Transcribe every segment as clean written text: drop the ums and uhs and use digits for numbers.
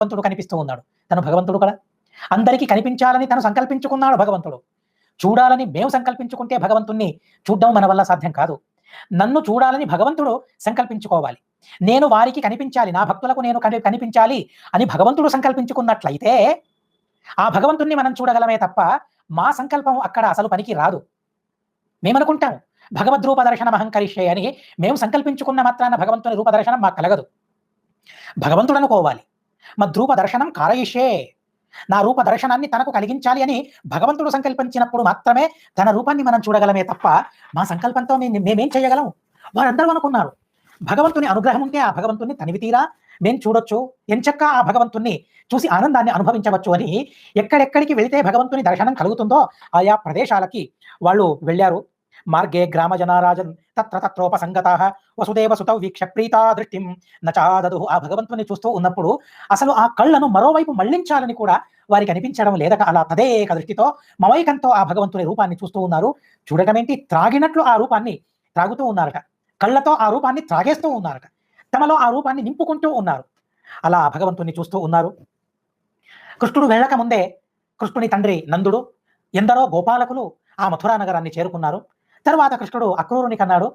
భగవంతుడు కనిపిస్తూ ఉన్నాడు. తను భగవంతుడు కదా. అందరికీ కనిపించాలని తను సంకల్పించుకున్నాడు భగవంతుడు. చూడాలని మేము సంకల్పించుకుంటే భగవంతుణ్ణి చూడడం మన వల్ల సాధ్యం కాదు. నన్ను చూడాలని భగవంతుడు సంకల్పించుకోవాలి. నేను వారికి కనిపించాలి, నా భక్తులకు నేను కనిపించాలి అని భగవంతుడు సంకల్పించుకున్నట్లయితే ఆ భగవంతుణ్ణి మనం చూడగలమే తప్ప మా సంకల్పం అక్కడ అసలు పనికి రాదు. మేమనుకుంటాం భగవద్రూప దర్శనం అహంకరిష్యే అని. మేము సంకల్పించుకున్న మాత్రాన భగవంతుని రూప దర్శనం మాకు కలగదు. భగవంతుడు అనుకోవాలి. మద్రూప దర్శనం కారయిష్యే, నా రూప దర్శనాన్ని తనకు కలిగించాలి అని భగవంతుడు సంకల్పించినప్పుడు మాత్రమే తన రూపాన్ని మనం చూడగలమే తప్ప మా సంకల్పంతో మేమేం చేయగలం? వారందరూ అనుకున్నారు భగవంతుని అనుగ్రహం ఉంటే ఆ భగవంతుని తనివి తీరా మేము చూడొచ్చు, ఎంచక్క ఆ భగవంతుని చూసి ఆనందాన్ని అనుభవించవచ్చు అని. ఎక్కడెక్కడికి వెళితే భగవంతుని దర్శనం కలుగుతుందో ఆయా ప్రదేశాలకి వాళ్ళు వెళ్ళారు. మార్గే గ్రామ జనారాజన్ తత్ర తత్రోపసంగతాః వసుదేవ సుతౌ వీక్ష ప్రీతా దృష్టిం నచాదదు. ఆ భగవంతుని చూస్తూ ఉన్నప్పుడు అసలు ఆ కళ్ళను మరోవైపు మళ్లించాలని కూడా వారికి అనిపించడం లేదట. అలా తదేక దృష్టితో మమైకంతో ఆ భగవంతుని రూపాన్ని చూస్తూ ఉన్నారు. చూడటమేంటి, త్రాగినట్లు ఆ రూపాన్ని త్రాగుతూ ఉన్నారట. కళ్ళతో ఆ రూపాన్ని త్రాగేస్తూ ఉన్నారట. తమలో ఆ రూపాన్ని నింపుకుంటూ ఉన్నారు. అలా భగవంతుని చూస్తూ ఉన్నారు. కృష్ణుడు వెళ్ళక ముందే కృష్ణుని తండ్రి నందుడు, ఎందరో గోపాలకులు ఆ మథురా నగరాన్ని చేరుకున్నారు. తర్వాత కృష్ణుడు అక్రూరుని కన్నాడు.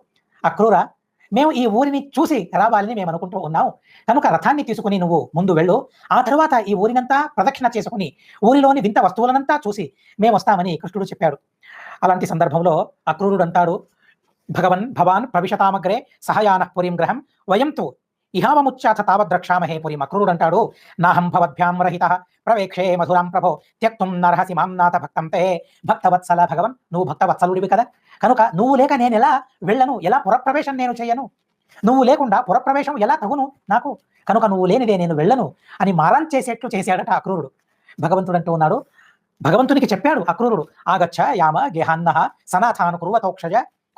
అక్రూర, మేము ఈ ఊరిని చూసి రావాలని మేము అనుకుంటూ ఉన్నాం, కనుక రథాన్ని తీసుకుని నువ్వు ముందు వెళ్ళు, ఆ తర్వాత ఈ ఊరినంతా ప్రదక్షిణ చేసుకుని ఊరిలోని వింత వస్తువులనంతా చూసి మేము వస్తామని కృష్ణుడు చెప్పాడు. అలాంటి సందర్భంలో అక్రూరుడు అంటాడు, భవాన్ ప్రవిశతామగ్రే సహయానః పురీం గ్రహం వయం తు ఇహావముచ్చాథ తావద్రక్షామహే పురీం. అక్రూరుడు అంటాడు, నాహం భవద్భ్యాం రహితః ప్రవేక్షే మధురాం ప్రభో త్యక్తుం నరహసి మాం నాథ భక్తం తే. భక్తవత్సల భగవన్, నువ్వు భక్తవత్సలుడివి కదా, కనుక నువ్వు లేక నేను ఎలా వెళ్ళను, ఎలా పురప్రవేశం నేను చేయను, నువ్వు లేకుండా పురప్రవేశం ఎలా తగును నాకు, కనుక నువ్వు లేనిదే నేను వెళ్ళను అని మారం చేసేట్లు చేశాడట అక్రూరుడు. భగవంతుడు అంటూ ఉన్నాడు, భగవంతునికి చెప్పాడు అక్రూరుడు, ఆగచ్చ యామ గేహాన్నః సనాథాను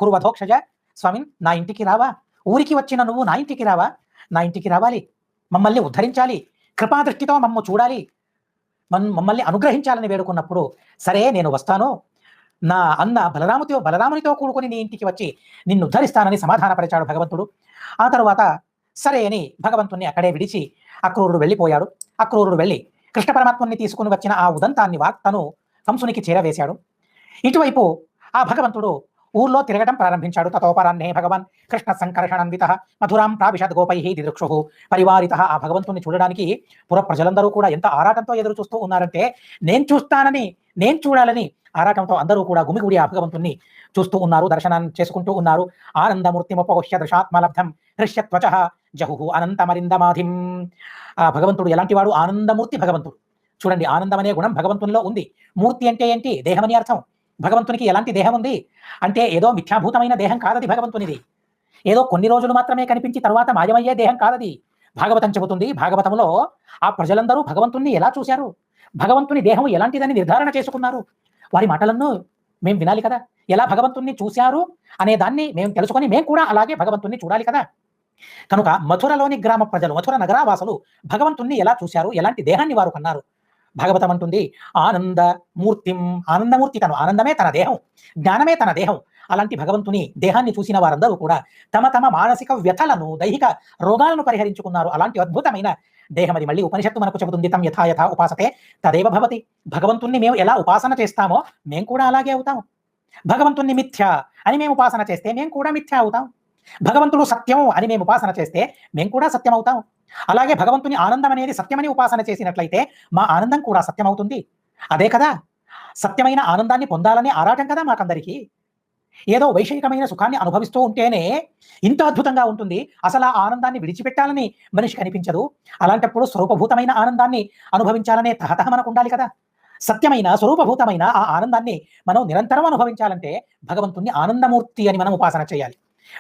కురువధోక్షజ. స్వామి, నా ఇంటికి రావా, ఊరికి వచ్చిన నువ్వు నా ఇంటికి రావా, నా ఇంటికి రావాలి, మమ్మల్ని ఉద్ధరించాలి, కృపాదృష్టితో మమ్మ చూడాలి, మమ్మల్ని అనుగ్రహించాలని వేడుకున్నప్పుడు సరే నేను వస్తాను, నా అన్న బలరామునితో కూడుకుని నీ ఇంటికి వచ్చి నిన్ను ఉద్ధరిస్తానని సమాధానపరిచాడు భగవంతుడు. ఆ తరువాత సరే అని భగవంతుణ్ణి అక్కడే విడిచి అక్రూరుడు వెళ్ళిపోయాడు. అక్రూరుడు వెళ్ళి కృష్ణ పరమాత్మని తీసుకుని వచ్చిన ఆ ఉదంతాన్ని వార్తను కంసునికి చేరవేశాడు. ఇటువైపు ఆ భగవంతుడు ఊర్లో తిరగటం ప్రారంభించాడు. తతోపరాహ్నే భగవాన్ కృష్ణ సంకర్షణాన్వితః మధురాం ప్రావిశద్ గోపైః దిదృక్షుః పరివారితః. ఆ భగవంతుని చూడడానికి పుర ప్రజలందరూ కూడా ఎంత ఆరాటంతో ఎదురు చూస్తూ ఉన్నారంటే, నేను చూడాలని ఆరాటంతో అందరూ కూడా గుమిగుడి ఆ భగవంతుని చూస్తూ ఉన్నారు, దర్శనాన్ని చేసుకుంటూ ఉన్నారు. ఆనందమూర్తిముపహుష్య దృశాత్మలబ్ధం హృష్యత్వచః జహుః అనంతమరిందమాధిం. ఆ భగవంతుడు ఎలాంటి వాడు? ఆనందమూర్తి భగవంతుడు. చూడండి, ఆనందం అనే గుణం భగవంతునిలో ఉంది. మూర్తి అంటే ఏంటి? దేహమని అర్థం. భగవంతునికి ఎలాంటి దేహం ఉంది అంటే ఏదో మిథ్యాభూతమైన దేహం కాదది భగవంతునిది. ఏదో కొన్ని రోజులు మాత్రమే కనిపించి తర్వాత మాయమయ్యే దేహం కాదది. భాగవతం చెబుతుంది, భాగవతంలో ఆ ప్రజలందరూ భగవంతుణ్ణి ఎలా చూశారు, భగవంతుని దేహం ఎలాంటిదని నిర్ధారణ చేసుకున్నారు, వారి మాటలను మేము వినాలి కదా. ఎలా భగవంతుణ్ణి చూశారు అనే దాన్ని మేము తెలుసుకొని మేము కూడా అలాగే భగవంతుణ్ణి చూడాలి కదా. కనుక మథురలోని గ్రామ ప్రజలు, మథుర నగరావాసులు భగవంతుణ్ణి ఎలా చూశారు, ఎలాంటి దేహాన్ని వారు కన్నారు. భాగవతం అంటుంది, ఆనందమూర్తిం, ఆనందమూర్తి తను, ఆనందమే తన దేహం, జ్ఞానమే తన దేహం. అలాంటి భగవంతుని దేహాన్ని చూసిన వారందరూ కూడా తమ తమ మానసిక వ్యథలను, దైహిక రోగాలను పరిహరించుకున్నారు. అలాంటి అద్భుతమైన దేహం అది. మళ్ళీ ఉపనిషత్తు మనకు చెబుతుంది, తం యథా యథా ఉపాసతే తదేవ భవతి. భగవంతుణ్ణి మేము ఎలా ఉపాసన చేస్తామో మేము కూడా అలాగే అవుతాం. భగవంతుణ్ణి మిథ్య అని మేము ఉపాసన చేస్తే మేము కూడా మిథ్య అవుతాం. భగవంతుడు సత్యం అని మేము ఉపాసన చేస్తే మేము కూడా సత్యం అవుతాం. అలాగే భగవంతుని ఆనందం అనేది సత్యమని ఉపాసన చేసినట్లయితే మా ఆనందం కూడా సత్యం అవుతుంది. అదే కదా, సత్యమైన ఆనందాన్ని పొందాలని ఆరాటం కదా మాకందరికీ. ఏదో వైషయికమైన సుఖాన్ని అనుభవిస్తూ ఉంటేనే ఇంత అద్భుతంగా ఉంటుంది, అసలు ఆ ఆనందాన్ని విడిచిపెట్టాలని మనిషికి అనిపించదు. అలాంటప్పుడు స్వరూపభూతమైన ఆనందాన్ని అనుభవించాలనే తహతహ మనకు ఉండాలి కదా. సత్యమైన స్వరూపభూతమైన ఆ ఆనందాన్ని మనం నిరంతరం అనుభవించాలంటే భగవంతుని ఆనందమూర్తి అని మనం ఉపాసన చేయాలి.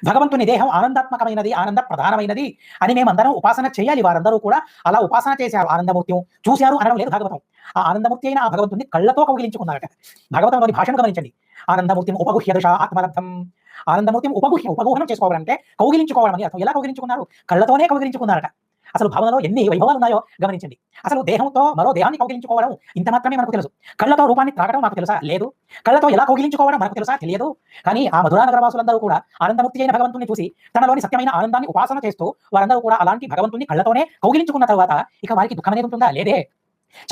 భగవంతుని దేహం ఆనందాత్మకమైనది, ఆనంద ప్రధానమైనది అని మేమందరం ఉపాసన చేయాలి. వారందరూ కూడా అలా ఉపాసన చేశారు. ఆనందమూర్తి చూశారు అనడం లేదు భాగవతం. ఆ ఆనందమూర్తి అయిన ఆ భగవంతుని కళ్ళతో కౌగిలించుకున్నారట. భాగవతంలోని భాషను గమనించండి. ఆనందమూర్తిం ఉపగుహ్య దశ ఆత్మలబ్ధం. ఆనందమూర్తిం ఉపగుహ్యం చేసుకోవాలంటే కౌగిలించుకోవడం అని అర్థం. ఎలా కౌగిలించుకున్నారు? కళ్ళతోనే కౌగిలించుకున్నారట. అసలు భావనలో ఎన్ని వైభవాలు ఉన్నాయో గమనించండి. అసలు దేహంతో మరో దేహాన్ని కౌగిలించుకోవడం ఇంత మాత్రమే మనకు తెలుసు. కళ్ళతో రూపాన్ని త్రాగడం మనకు తెలుసా? లేదు. కళ్ళతో ఎలా కౌగిలించుకోవడం మనకు తెలుసా? తెలియదు. కానీ ఆ మధురానగర వాసులందరూ కూడా ఆనందముక్తి అయిన భగవంతుని చూసి తనలోని సత్యమైన ఆనందాన్ని ఉపాసన చేస్తూ వారందరూ కూడా అలాంటి భగవంతుని కళ్ళతోనే కౌగిలించుకున్న తర్వాత ఇక వారికి దుఃఖం అనేది ఉంటుందా? లేదే.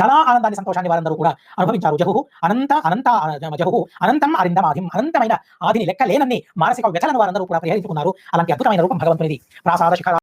చాలా ఆనందాన్ని, సంతోషాన్ని వారందరూ కూడా అనుభవించారు. జహుహు అనంత అనంత జహుహు అనంతం అరిందమాధిం, అనంతమైన ఆదిని లెక్క లేనన్ని మానసిక వ్యథలను వారందరూ కూడా పరిహరించుకున్నారు. అలాంటి అద్భుతమైన రూపం భగవంతునిది. ప్రాసాద శిఖర